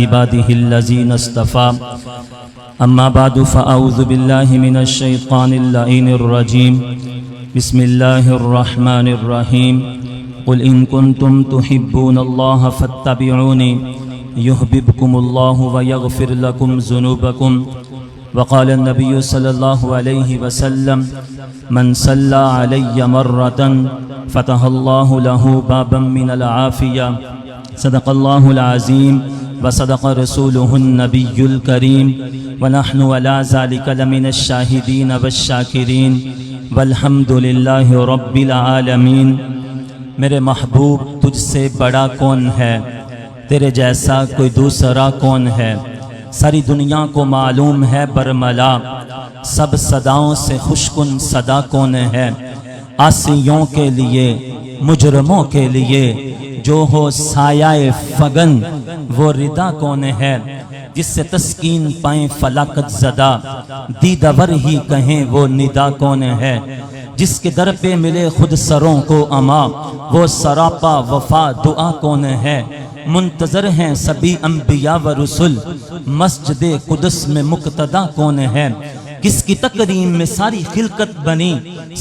عباده الذين اصطفى أما بعد فأعوذ بالله من الشيطان اللعين الرجيم بسم الله الرحمن الرحيم قل إن كنتم تحبون الله فاتبعوني يحببكم الله ويغفر لكم ذنوبكم وقال النبي صلى الله عليه وسلم من صلى علي مرة فتح الله له بابا من العافية صدق الله العظيم وصدق رسوله النبي الكريم ونحن على ذلك لمن الشاهدين والشاكرين والحمد لله رب العالمين۔ میرے محبوب تجھ سے بڑا کون ہے، تیرے جیسا کوئی دوسرا کون ہے، ساری دنیا کو معلوم ہے برملا، سب صداؤں سے خوشکن صدا کون ہے، عاصیوں کے لیے مجرموں کے لیے جو ہو سایہ فگن وہ ردا کون ہے، جس سے تسکین پائیں فلاکت زدہ دیدور ہی کہیں وہ ندا کون ہے، جس کے در پہ ملے خود سروں کو اما وہ سراپا وفا دعا کون ہے، منتظر ہیں سبھی انبیاء و رسول مسجد قدس میں مقتدا کون ہے، کس کی تکریم میں ساری خلقت بنی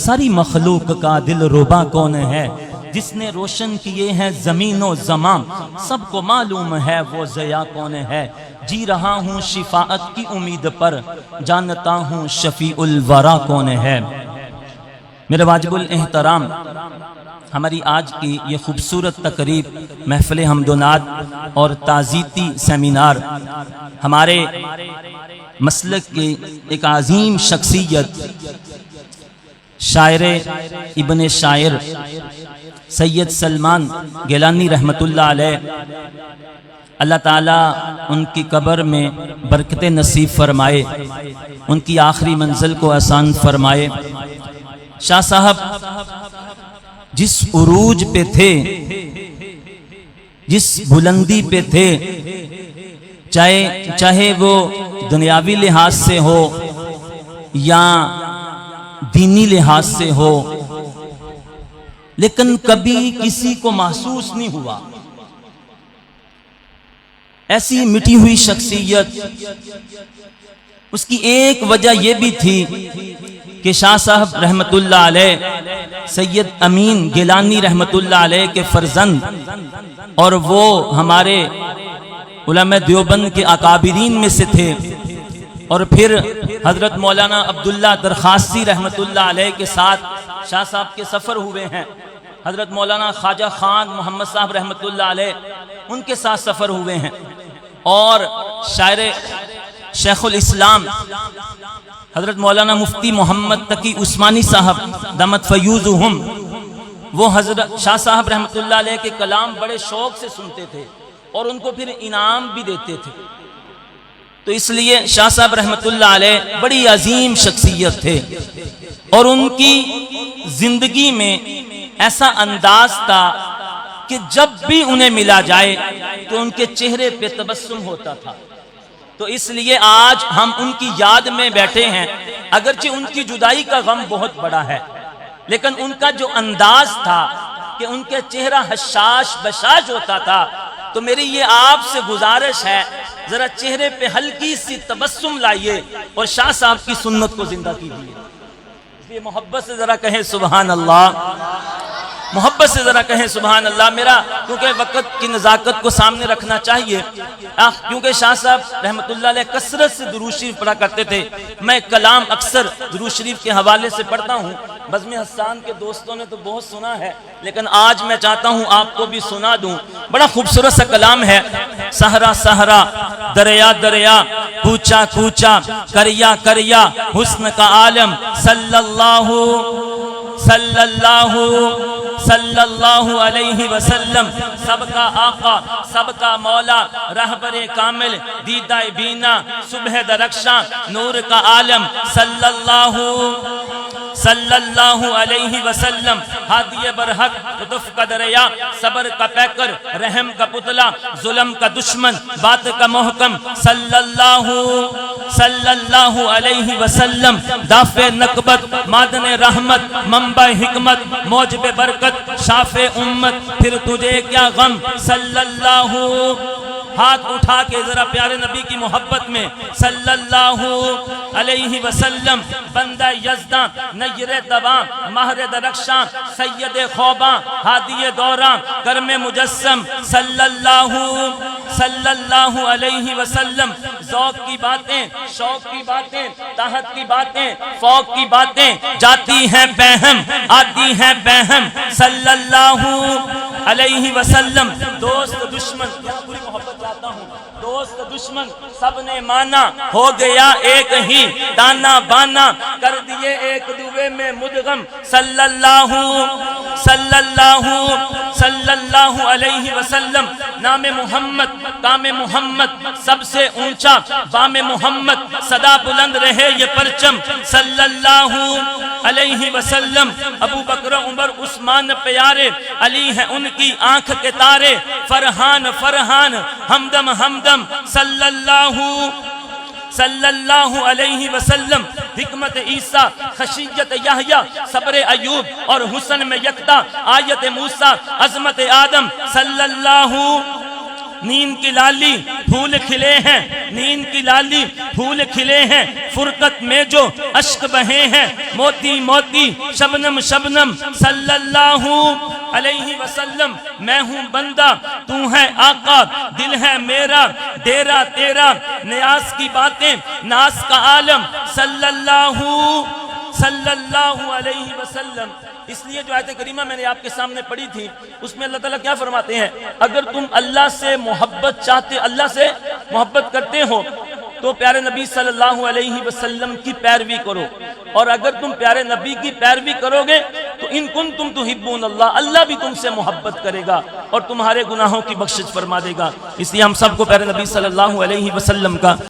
ساری مخلوق کا دل ربا کون ہے، جس نے روشن کیے ہیں زمین و زمان سب کو معلوم ہے وہ ضیاء کون ہے، جی رہا ہوں شفاعت کی امید پر جانتا ہوں شفیع الورا کون ہے۔ میرے واجب الاحترام، ہماری آج کی یہ خوبصورت تقریب محفل حمد و نعت اور تعزیتی سیمینار ہمارے مسلک کی ایک عظیم شخصیت شاعر ابن شاعر سید سلمان گیلانی رحمت اللہ علیہ، اللہ تعالیٰ ان کی قبر میں برکت نصیب فرمائے، ان کی آخری منزل کو آسان فرمائے۔ شاہ صاحب جس عروج پہ تھے، جس بلندی پہ تھے، چاہے وہ دنیاوی لحاظ سے ہو یا دینی لحاظ سے ہو، لیکن کبھی کسی کو محسوس نہیں ہوا ایسی مٹی ہوئی شخصیت۔ اس کی ایک وجہ یہ بھی تھی کہ شاہ صاحب رحمت اللہ علیہ سید امین گیلانی رحمت اللہ علیہ کے فرزند اور وہ ہمارے علماء دیوبند کے اکابرین میں سے تھے، اور پھر حضرت مولانا عبداللہ درخواسی رحمت اللہ علیہ کے ساتھ شاہ صاحب کے سفر ہوئے ہیں، حضرت مولانا خواجہ خان محمد صاحب رحمت اللہ علیہ ان کے ساتھ سفر ہوئے ہیں، اور شاعر شیخ الاسلام حضرت مولانا مفتی محمد تقی عثمانی صاحب دامت فیوزہم، وہ حضرت شاہ صاحب رحمت اللہ علیہ کے کلام بڑے شوق سے سنتے تھے اور ان کو پھر انعام بھی دیتے تھے۔ تو اس لیے شاہ صاحب رحمت اللہ علیہ بڑی عظیم شخصیت تھے، اور ان کی زندگی میں ایسا انداز تھا کہ جب بھی انہیں ملا جائے تو ان کے چہرے پہ تبسم ہوتا تھا۔ تو اس لیے آج ہم ان کی یاد میں بیٹھے ہیں، اگرچہ ان کی جدائی کا غم بہت بڑا ہے، لیکن ان کا جو انداز تھا کہ ان کے چہرہ حشاش بشاش ہوتا تھا، تو میری یہ آپ سے گزارش ہے ذرا چہرے پہ ہلکی سی تبسم لائیے اور شاہ صاحب کی سنت کو زندہ کیجیے۔ اس لیے محبت سے ذرا کہیں سبحان اللہ، محبت سے ذرا کہیں سبحان اللہ۔ میرا کیونکہ وقت کی نزاکت کو سامنے رکھنا چاہیے، کیونکہ شاہ صاحب رحمت اللہ علیہ کثرت سے درود شریف پڑھا کرتے تھے، میں کلام اکثر درود شریف کے حوالے سے پڑھتا ہوں، بزم حسان کے دوستوں نے تو بہت سنا ہے، لیکن آج میں چاہتا ہوں آپ کو بھی سنا دوں۔ بڑا خوبصورت سا کلام ہے۔ صحرا صحرا دریا دریا کوچا کوچا کریا کریا حسن کا عالم صلی اللہ علیہ وسلم، سب کا آقا سب کا مولا رہبر کامل دیدہ بینا صبح درخشاں نور کا عالم صلی اللہ علیہ وسلم، ہادی برحق لطف کا دریا صبر کا پیکر رحم کا پتلا ظلم کا دشمن بات کا محکم صلی اللہ علیہ وسلم، دافع نقبت معدن رحمت منبع حکمت موجب برکت شاف امت، پھر تجھے کیا غم صلی اللہ ہاتھ اٹھا کے ذرا پیارے نبی کی محبت میں صلی اللہ علیہ وسلم، بندہ یزداں، نیر دواں، ماہر درخشاں، سید خوباں، ہادی دوراں، کرم مجسم صلی اللہ علیہ وسلم، ذوق کی باتیں، شوق کی باتیں، طاعت کی باتیں، فوق کی باتیں، جاتی ہیں بہم آتی ہیں بہم صلی اللہ علیہ وسلم، دوست دشمن، یہاں پوری محبت چاہتا ہوں، دوست دشمن سب نے مانا، ہو گیا ایک ہی دانا بانا، کر دیے ایک دوے میں مدغم صلی اللہ علیہ وسلم، نام محمد، کام محمد، سب سے اونچا بام محمد، صدا بلند رہے یہ پرچم صلی اللہ علیہ وسلم، ابو بکر عمر عثمان پیارے، علی ہے ان کی آنکھ کے تارے، فرحان فرحان ہمدم ہمدم صلی اللہ علیہ وسلم، حکمت عیسیٰ، خشیت یحییٰ، صبر ایوب اور حسن میں یکتا، آیت موسیٰ، عظمت آدم صلی اللہ، نیند کی لالی پھول کھلے ہیں، نیند کی لالی پھول کھلے ہیں، فرقت میں جو اشک بہے ہیں، موتی موتی شبنم شبنم صلی اللہ علیہ وسلم، میں ہوں بندہ تو ہے آقا، دل ہے میرا ڈیرا تیرا، نیاز کی باتیں ناز کا عالم صلی اللہ علیہ وسلم۔ اس لیے جو آیت کریمہ میں نے آپ کے سامنے پڑھی تھی، اس میں اللہ تعالیٰ کیا فرماتے ہیں؟ اگر تم اللہ سے محبت چاہتے، اللہ سے محبت کرتے ہو تو پیارے نبی صلی اللہ علیہ وسلم کی پیروی کرو، اور اگر تم پیارے نبی کی پیروی کرو گے تو ان کنتم تحبون اللہ، اللہ بھی تم سے محبت کرے گا اور تمہارے گناہوں کی بخشش فرما دے گا۔ اس لیے ہم سب کو پیارے نبی صلی اللہ علیہ وسلم کا